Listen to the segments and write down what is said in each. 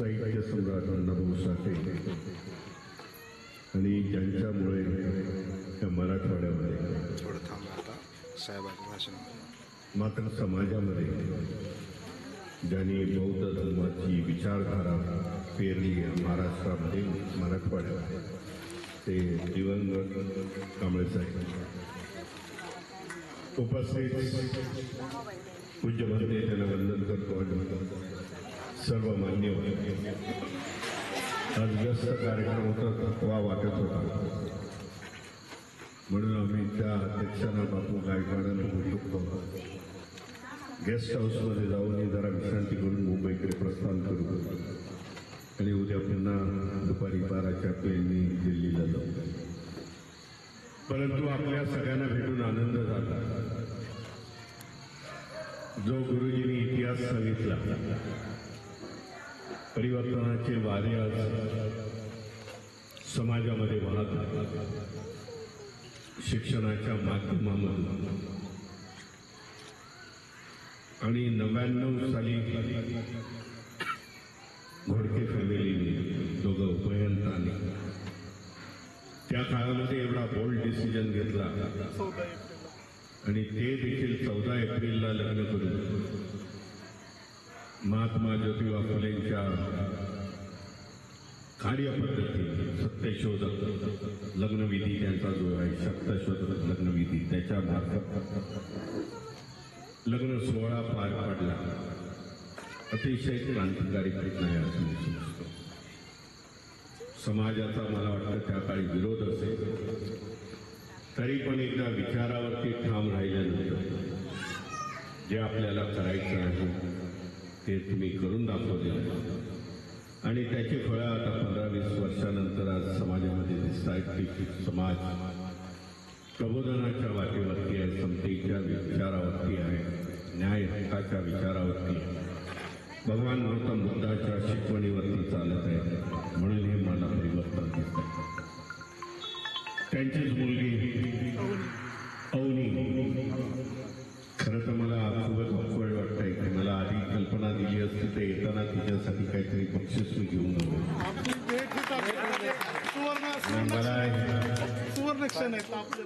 साहित्य सम्राट अण्णाभाऊ साठे आणि ज्यांच्यामुळे त्या मराठवाड्यामध्ये मात्र समाजामध्ये ज्यांनी बौद्ध धर्माची विचारधारा पेरली महाराष्ट्रामध्ये मराठवाड्यात ते दिवंगत कांबळे साहेब उपस्थित पूज्य म्हणते त्यांना वंदन करतो सर्व मान्यवर आज व्यस्त कार्यक्रम होता थकवा वाटत होता म्हणून आम्ही त्या अध्यक्षांना बापू गायकवाडांना बोलतो गेस्ट हाऊसमध्ये जाऊन जरा विश्रांती करून मुंबईकडे प्रस्थान करू आणि उद्या पुन्हा दुपारी 12च्या ट्रेनने दिल्लीला जाऊ. परंतु आपल्या सगळ्यांना भेटून आनंद झाला. जो गुरुजींनी इतिहास सांगितला परिवर्तनाचे वारे आज समाजामध्ये वाहत शिक्षणाच्या माध्यमामधून आणि 99 साली घोडके फॅमिलीने दोघं उभयंतांनी त्या काळामध्ये एवढा बोल्ड डिसिजन घेतला आणि ते देखील 14 एप्रिलला लग्न करून महात्मा ज्योतिबा फुलेंच्या कार्यपद्धती सत्यशोधक लग्नविधी त्यांचा जो आहे सत्यशोधक लग्नविधी त्याच्या मार्फत लग्न सोहळा पार पडला. अतिशय क्रांतिकारी घटना आहे असं मी समजतो. समाजाचा मला वाटतं त्या काळी विरोध असेल तरी पण एकदा विचारावरती ठाम राहिल्यानंतर जे आपल्याला करायचं आहे ते तुम्ही करून दाखवले आणि त्याची फळं आता 15-20 वर्षानंतर आज समाजामध्ये दिसत आहेत की समाज प्रबोधनाच्या वाटेवरती आहे, समतेच्या विचारावरती आहे, न्याय हक्काच्या विचारावरती आहे, भगवान गौतम बुद्धाच्या शिकवणीवरती चालत आहे. म्हणून हे मला परिवर्तन दिसतं. त्यांचीच मुलगी अवनी खरं तर मला खूपच ऑकवर्ड वाटतंय की मला आधी कल्पना दिली असती तर येताना तिच्यासाठी काहीतरी बक्षीस मी घेऊन गेलो.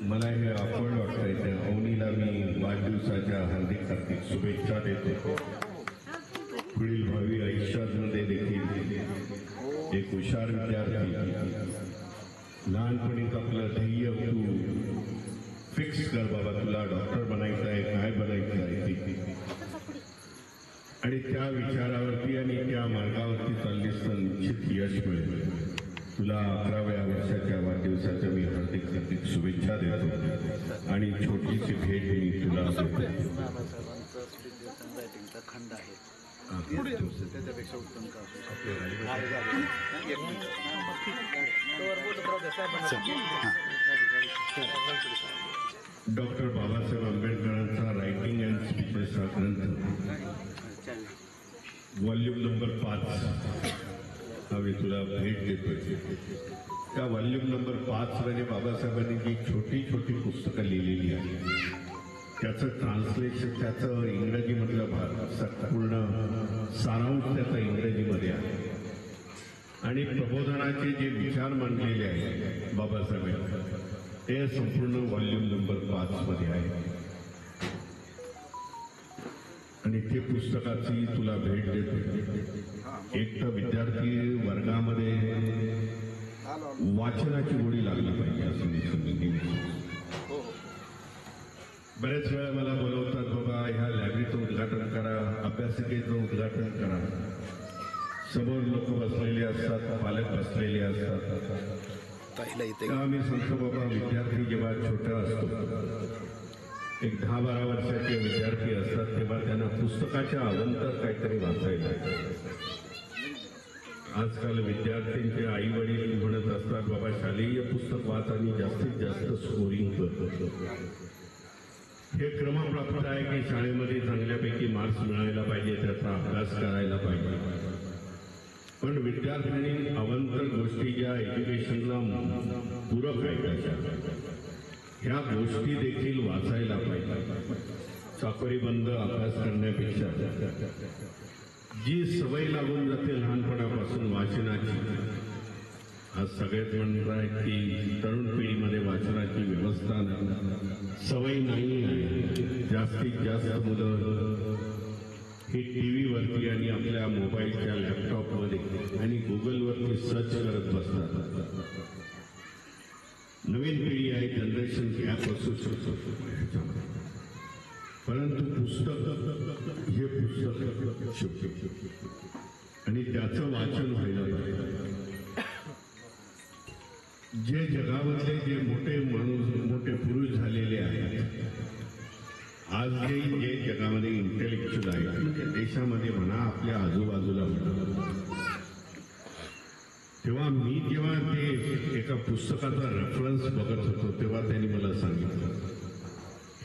मला हे ऑकवर्ड वाटतंय. त्या अवनीला मी वाढदिवसाच्या हार्दिक शुभेच्छा देतो. पुढील भावी आयुष्यामध्ये देखील एक हुशार विद्यार्थी लहानपणीच आपलं ध्येय तू फिक्स कर बाबा, तुला डॉक्टर बनायचं आहे, काय बनायचं आहे आणि त्या विचारावरती आणि त्या मार्गावरती चाललीस तर निश्चित यश मिळेल. तुला 11व्या वर्षाच्या वाढदिवसाच्या मी हार्दिक शुभेच्छा देतो आणि छोटीशी भेट मी तुला देतो. खंड आहे त्याच्यापेक्षा उत्तम का डॉक्टर बाबासाहेब आंबेडकरांचा रायटिंग अँड स्पीचेस हा ग्रंथ व्हॉल्यूम नंबर 5 हा मी तुला भेट देतोय. त्या व्हॉल्यूम नंबर 5 मध्ये बाबासाहेबांनी जी छोटी छोटी पुस्तकं लिहिलेली आहे त्याचं ट्रान्सलेशन त्याचं इंग्रजीमधलं पूर्ण सारांश त्याचा इंग्रजीमध्ये आहे आणि प्रबोधनाचे जे विचार मांडलेले आहेत बाबासाहेबांनी ते संपूर्ण व्हॉल्यूम नंबर 5 मध्ये आहे आणि ते पुस्तकाची तुला भेट देतो. एक तर विद्यार्थी वर्गामध्ये वाचनाची गोडी लागली पाहिजे असं मी समजून. बरेच वेळा मला बोलवतात बाबा ह्या लायब्ररीचं उद्घाटन करा, अभ्यासिकेचं उद्घाटन करा. समोर लोक बसलेले असतात, पालक बसलेले असतात. आम्ही सांगतो बाबा विद्यार्थी जेव्हा छोटा असतो एक 10-12 वर्षाचे विद्यार्थी असतात तेव्हा त्यांना पुस्तकाच्या अवंतर काहीतरी वाचायला. आजकाल विद्यार्थ्यांचे आई वडील म्हणत असतात बाबा शालेय पुस्तक वाच आणि जास्तीत जास्त स्कोरिंग करतो. हे क्रमप्राप्त आहे की शाळेमध्ये चांगल्यापैकी मार्क्स मिळायला पाहिजे, त्याचा अभ्यास करायला पाहिजे. पण विद्यार्थ्यांनी अवंतर गोष्टी ज्या एज्युकेशनला पूरक आहेत ह्या गोष्टी देखील वाचायला पाहिजे. चाकोरीबंद अभ्यास करण्यापेक्षा जी सवय लागून जाते लहानपणापासून वाचनाची. आज सगळेच म्हणताय की तरुण पिढीमध्ये वाचनाची व्यवस्था नाही, सवय नाही आहे. जास्तीत जास्त मुलं हे टीव्ही वरती आणि आपल्या मोबाईलच्या लॅपटॉपमध्ये आणि गुगलवरती सर्च करत बसतात. नवीन पिढी आहे, जनरेशन गॅप असू शकतो, परंतु पुस्तक हे पुस्तक आणि त्याचं वाचन व्हायला पाहिजे. जे जगामधले जे मोठे माणूस मोठे पुरुष झालेले आहेत, आज जे जगामध्ये इंटेलेक्च्युअल आहेत, म्हणजे देशामध्ये म्हणा आपल्या आजूबाजूला म्हणा, तेव्हा मी जेव्हा ते एका पुस्तकाचा रेफरन्स बघत होतो तेव्हा त्यांनी मला सांगितलं,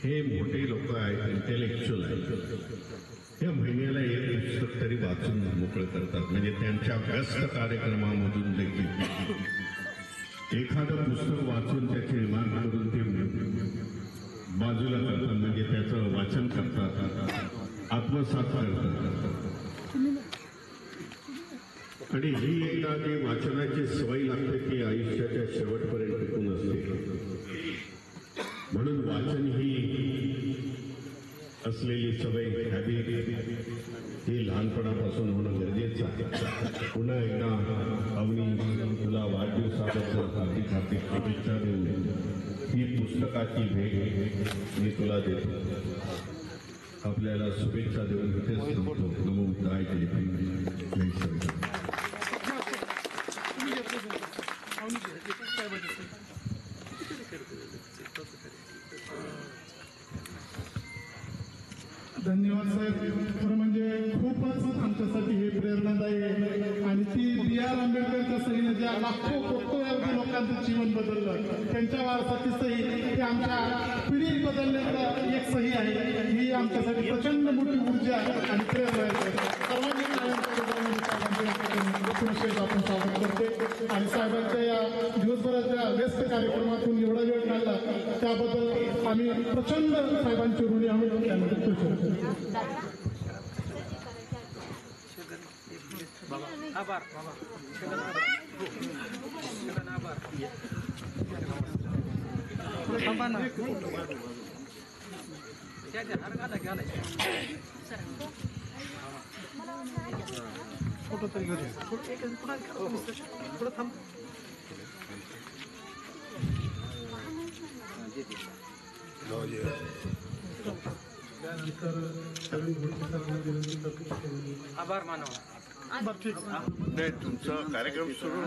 हे मोठे लोक आहेत, इंटेलेक्च्युअल आहेत, या महिन्याला एक पुस्तक तरी वाचून मोकळं करतात. म्हणजे त्यांच्या व्यस्त कार्यक्रमामधून देखील एखादं पुस्तक वाचून त्याचे निर्माण करून ते बाजूला करतात, म्हणजे त्याचं वाचन करतात, आत्मसात करतात. आणि ही एकदा जे वाचनाची सवय लागते ती आयुष्याच्या शेवटपर्यंत टिकून असते. म्हणून वाचन ही असलेली सवय हॅबिट ही लहानपणापासून होणं गरजेचं आहे. पुन्हा एकदा अवनी तुला वाढदिवसाबद्दल हार्दिक हार्दिक शुभेच्छा देऊन ही पुस्तकाची भेट मी तुला देतो. आपल्याला शुभेच्छा देऊन इथेच थांबतो. नमो बुद्धाय. जय भीम, जय श्रीराम. धन्यवाद साहेब. खरं म्हणजे खूपच आमच्यासाठी हे प्रेरणादायी आहे. आणि ती बी आर आंबेडकरच्या सहीने ज्या लाखो कोट्यवधी लोकांचं जीवन बदललं, त्यांच्या वारसाची सही ही आमच्या पिढी बदलण्याचा एक सही आहे. ही आमच्यासाठी प्रचंड मोठी ऊर्जा आणि प्रेरणा आहे. सर्वांनी विशेष आपण स्वागत करते. आणि साहेबांच्या या दिवसभराच्या व्यस्त कार्यक्रमातून एवढा वेळ काढला त्याबद्दल आम्ही प्रचंड साहेबांचे ऋणी आहोत. त्यामध्ये खुश आहोत. आभार थांबा ना. फोटो तरी घेऊ पुढे थांब. आभार मानव. बरं ठीक नाही, तुमचा कार्यक्रम सुरू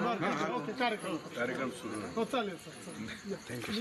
ओके. कार्यक्रम कार्यक्रम सुरू हो चालेल सर. थँक्यू.